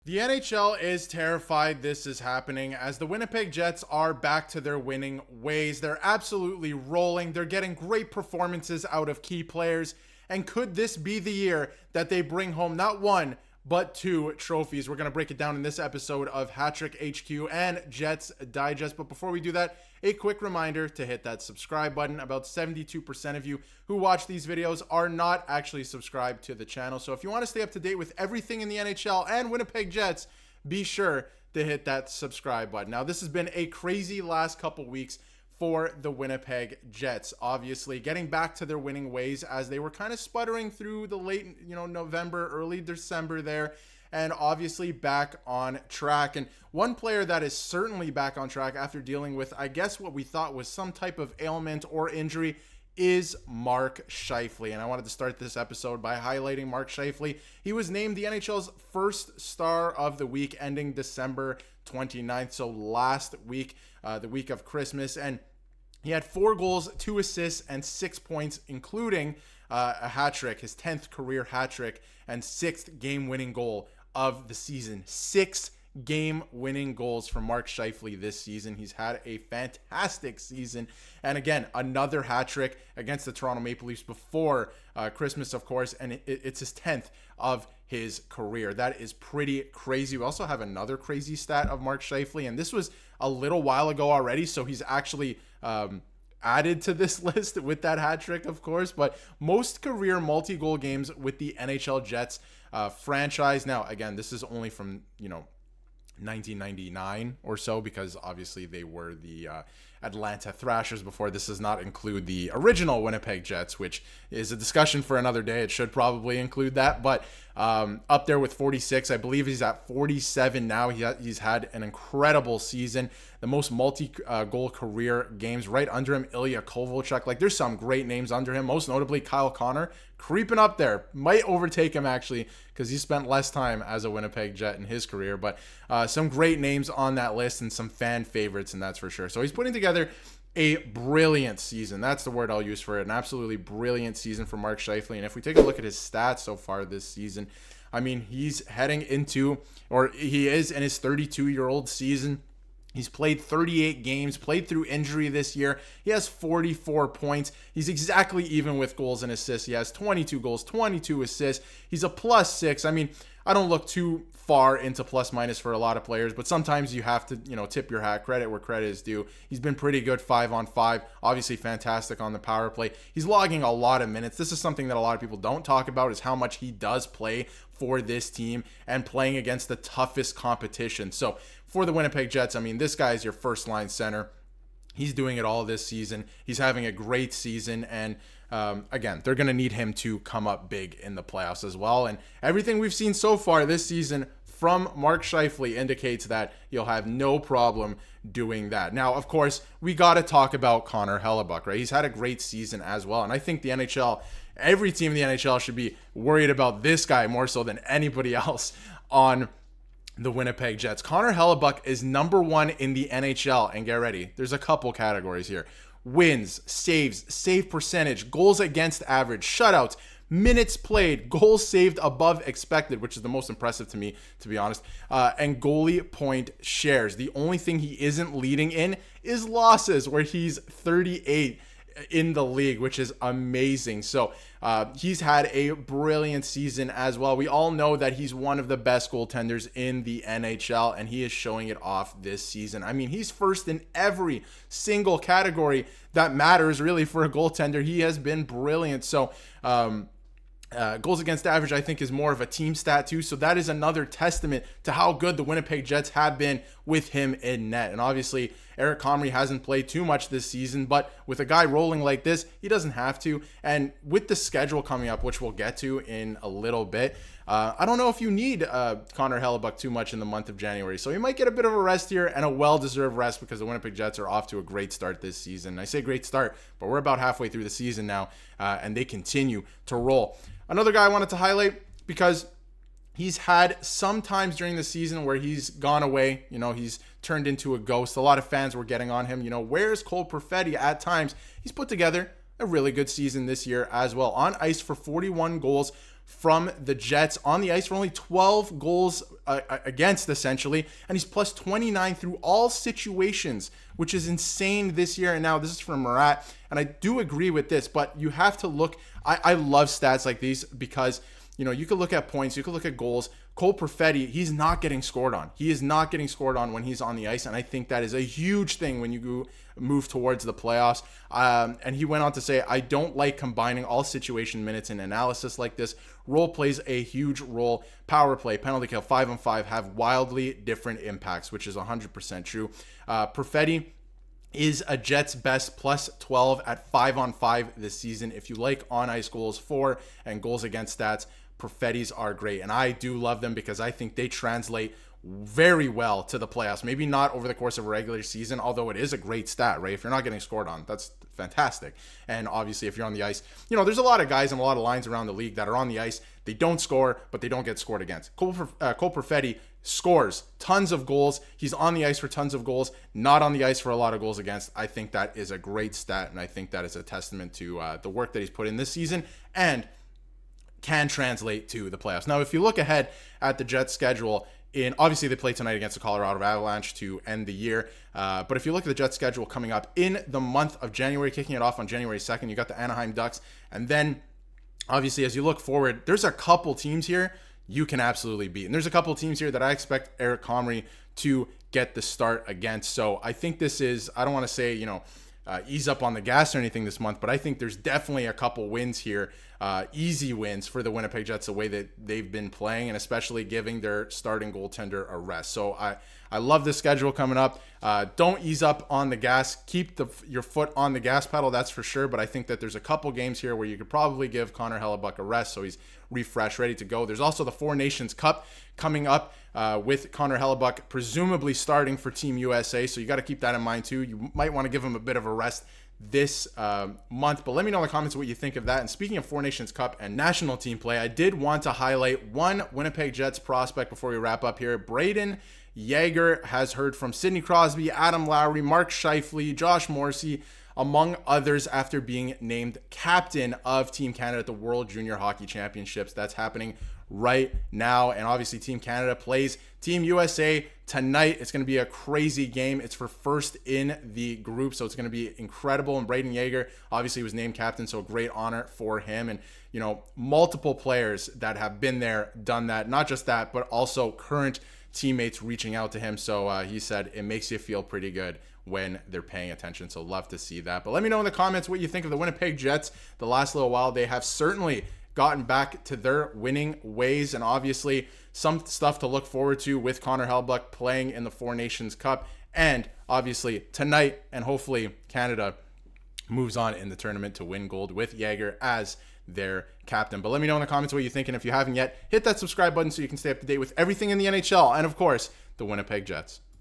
The NHL is terrified this is happening as the Winnipeg Jets are back to their winning ways. They're absolutely rolling. They're getting great performances out of key players. And could this be the year that they bring home not one, but two trophies? We're going to break it down in this episode of Hat-Trick HQ and Jets Digest. But before we do that, a quick reminder to hit that subscribe button. About 72% of you who watch these videos are not actually subscribed to the channel. So if you want to stay up to date with everything in the NHL and Winnipeg Jets, be sure to hit that subscribe button. Now, this has been a crazy last couple weeks for the Winnipeg Jets. Obviously, getting back to their winning ways as they were kind of sputtering through the late, November, early December there, and obviously back on track. And one player that is certainly back on track after dealing with, I guess, what we thought was some type of ailment or injury is Mark Scheifele. And I wanted to start this episode by highlighting Mark Scheifele. He was named the NHL's first star of the week ending December 29th. So last week, the week of Christmas. And he had 4 goals, 2 assists, and 6 points, including a hat trick, his 10th career hat trick, and 6th game-winning goal of the season. 6 game-winning goals from Mark Scheifele this season. He's had a fantastic season. And again, another hat trick against the Toronto Maple Leafs before Christmas, of course, and it's his 10th of his career. That is pretty crazy. We also have another crazy stat of Mark Scheifele, and this was a little while ago already, so he's actually added to this list with that hat trick, of course. But most career multi-goal games with the NHL Jets franchise. Now, again, this is only from 1999 or so, because obviously they were the Atlanta Thrashers before. This does not include the original Winnipeg Jets, which is a discussion for another day. It should probably include that, but up there with 46. I believe he's at 47 now. He's had an incredible season. The most multi-goal career games right under him, Ilya Kovalchuk. Like, there's some great names under him, most notably Kyle Connor, creeping up there. Might overtake him, actually, because he spent less time as a Winnipeg Jet in his career. But some great names on that list and some fan favorites, and that's for sure. So he's putting together a brilliant season. That's the word I'll use for it. An absolutely brilliant season for Mark Scheifele. And if we take a look at his stats so far this season, I mean, he's heading into, or he is in his 32-year-old season. He's played 38 games, played through injury this year. He has 44 points. He's exactly even with goals and assists. He has 22 goals, 22 assists. He's a +6. I mean, I don't look too far into plus minus for a lot of players, but sometimes you have to, tip your hat, credit where credit is due. He's been pretty good 5-on-5, obviously fantastic on the power play. He's logging a lot of minutes. This is something that a lot of people don't talk about, is how much he does play for this team and playing against the toughest competition. So for the Winnipeg Jets, I mean, this guy is your first line center. He's doing it all this season. He's having a great season, and again, they're going to need him to come up big in the playoffs as well. And everything we've seen so far this season from Mark Scheifele indicates that you'll have no problem doing that. Now, of course, we got to talk about Connor Hellebuyck, right? He's had a great season as well, and I think the NHL, every team in the NHL should be worried about this guy more so than anybody else on the Winnipeg Jets. Connor Hellebuyck is number 1 in the NHL, and get ready, there's a couple categories here: wins, saves, save percentage, goals against average, shutouts, minutes played, goals saved above expected, which is the most impressive to me, to be honest, and goalie point shares. The only thing he isn't leading in is losses, where he's 38 in the league, which is amazing. So he's had a brilliant season as well. We all know that he's one of the best goaltenders in the NHL, and he is showing it off this season. I mean, he's first in every single category that matters really for a goaltender. He has been brilliant. So goals against average, I think, is more of a team stat too. So that is another testament to how good the Winnipeg Jets have been with him in net. And obviously, Eric Comrie hasn't played too much this season, but with a guy rolling like this, he doesn't have to. And with the schedule coming up, which we'll get to in a little bit, I don't know if you need Connor Hellebuyck too much in the month of January. So he might get a bit of a rest here, and a well-deserved rest, because the Winnipeg Jets are off to a great start this season. I say great start, but we're about halfway through the season now, and they continue to roll. Another guy I wanted to highlight, because he's had some times during the season where he's gone away. He's turned into a ghost. A lot of fans were getting on him. Where's Cole Perfetti at times? He's put together a really good season this year as well. On ice for 41 goals, from the Jets on the ice for only 12 goals against, essentially, and he's plus 29 through all situations, which is insane this year. And now this is from Murat, and I do agree with this, but you have to look. I love stats like these because, you know, you could look at points, you could look at goals. Cole Perfetti, he's not getting scored on. He is not getting scored on when he's on the ice, and I think that is a huge thing when you move towards the playoffs. And he went on to say, I don't like combining all situation minutes in analysis like this. Role plays a huge role. Power play, penalty kill, 5-on-5 have wildly different impacts, which is 100% true. Perfetti is a Jets best plus 12 at 5-on-5 this season. If you like on-ice goals for and goals against stats, Perfetti's are great, and I do love them because I think they translate very well to the playoffs. Maybe not over the course of a regular season, although it is a great stat, right? If you're not getting scored on, that's fantastic. And obviously, if you're on the ice, you know, there's a lot of guys and a lot of lines around the league that are on the ice. They don't score, but they don't get scored against. Cole Perfetti scores tons of goals. He's on the ice for tons of goals, not on the ice for a lot of goals against. I think that is a great stat, and I think that is a testament to the work that he's put in this season and can translate to the playoffs. Now, if you look ahead at the Jets schedule, obviously they play tonight against the Colorado Avalanche to end the year. But if you look at the Jets schedule coming up in the month of January, kicking it off on January 2nd, you got the Anaheim Ducks. And then obviously as you look forward, there's a couple teams here you can absolutely beat. And there's a couple teams here that I expect Eric Comrie to get the start against. So I think this is, I don't want to say, ease up on the gas or anything this month, but I think there's definitely a couple wins here, easy wins for the Winnipeg Jets, the way that they've been playing, and especially giving their starting goaltender a rest. So I love the schedule coming up. Don't ease up on the gas. Keep your foot on the gas pedal, that's for sure. But I think that there's a couple games here where you could probably give Connor Hellebuyck a rest so he's refreshed, ready to go. There's also the Four Nations Cup coming up with Connor Hellebuyck presumably starting for Team USA. So you got to keep that in mind too. You might want to give him a bit of a rest this month, but let me know in the comments what you think of that. And speaking of Four Nations Cup and national team play, I did want to highlight one Winnipeg Jets prospect before we wrap up here. Brayden Yager has heard from Sidney Crosby, Adam Lowry, Mark Scheifele, Josh Morrissey, among others, after being named captain of Team Canada at the World Junior Hockey Championships. That's happening right now, and obviously Team Canada plays Team USA tonight. It's going to be a crazy game. It's for first in the group, so it's going to be incredible. And Brayden Yager obviously was named captain, so great honor for him. And multiple players that have been there, done that. Not just that, but also current teammates reaching out to him. So he said it makes you feel pretty good when they're paying attention. So love to see that. But let me know in the comments what you think of the Winnipeg Jets. The last little while, they have certainly gotten back to their winning ways, and obviously some stuff to look forward to with Connor Hellebuyck playing in the Four Nations Cup, and obviously tonight, and hopefully Canada moves on in the tournament to win gold with Yager as their captain. But let me know in the comments what you think, and if you haven't yet, hit that subscribe button so you can stay up to date with everything in the NHL and of course the Winnipeg Jets.